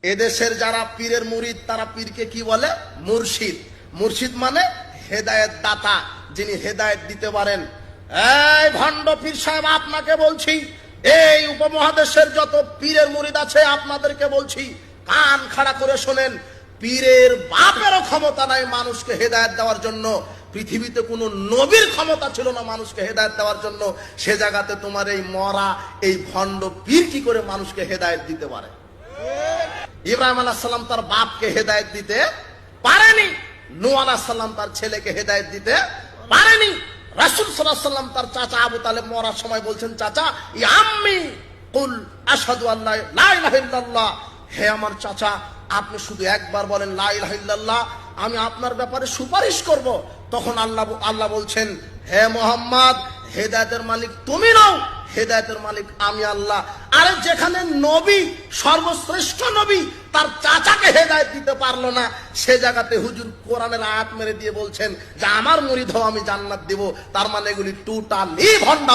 এদেশের যারা পীরের মুরিদ তারা পীরকে কি বলে? মুর্শিদ। মুর্শিদ মানে হেদায়েত দাতা, যিনি হেদায়েত দিতে পারেন। এই ভণ্ড পীর সাহেব, আপনাকে বলছি, এই উপমহাদেশের যত পীরের মুরিদ আছে আপনাদেরকে বলছি, কান খাড়া করে শোনেন। পীরের বাপেরও ক্ষমতা নাই মানুষকে হেদায়েত দেওয়ার জন্য। পৃথিবীতে কোনো নবীর ক্ষমতা ছিল না মানুষকে হেদায়েত দেওয়ার জন্য। সে জায়গাতে তোমার এই মরা এই ভণ্ড পীর কি করে মানুষকে হেদায়েত দিতে পারে? ইব্রাহিম আলাইহিস সালাম তার বাপকে হেদায়েত দিতে পারেনি, নূহ আলাইহিস সালাম তার ছেলেকে হেদায়েত দিতে পারেনি। রাসূল সাল্লাল্লাহু আলাইহি ওয়াসাল্লাম তার চাচা আবু তালেব মরার সময় বলছেন, চাচা ইয়া আম্মি কুল আশহাদু আল্লা লা ইলাহা ইল্লাল্লাহ, হে আমার চাচা আপনি শুধু একবার বলেন লা ইলাহা ইল্লাল্লাহ, আমি আপনার ব্যাপারে সুপারিশ করব। তখন আল্লাহ বলছেন, হে মুহাম্মদ, হেদায়েতের মালিক তুমি নও, হেদায়েতের মালিক আমি আল্লাহ। আরে যেখানে নবী, সর্বশ্রেষ্ঠ নবী, তার চাচাকে হেদায়েত দিতে পারলো না, সে জায়গাতে হুজুর কোরআনের আয়াত মেরে দিয়ে বলছেন যে আমার মুরিদ হও আমি জান্নাত দেব। তার মানে এগুলি টোটালি ভণ্ড।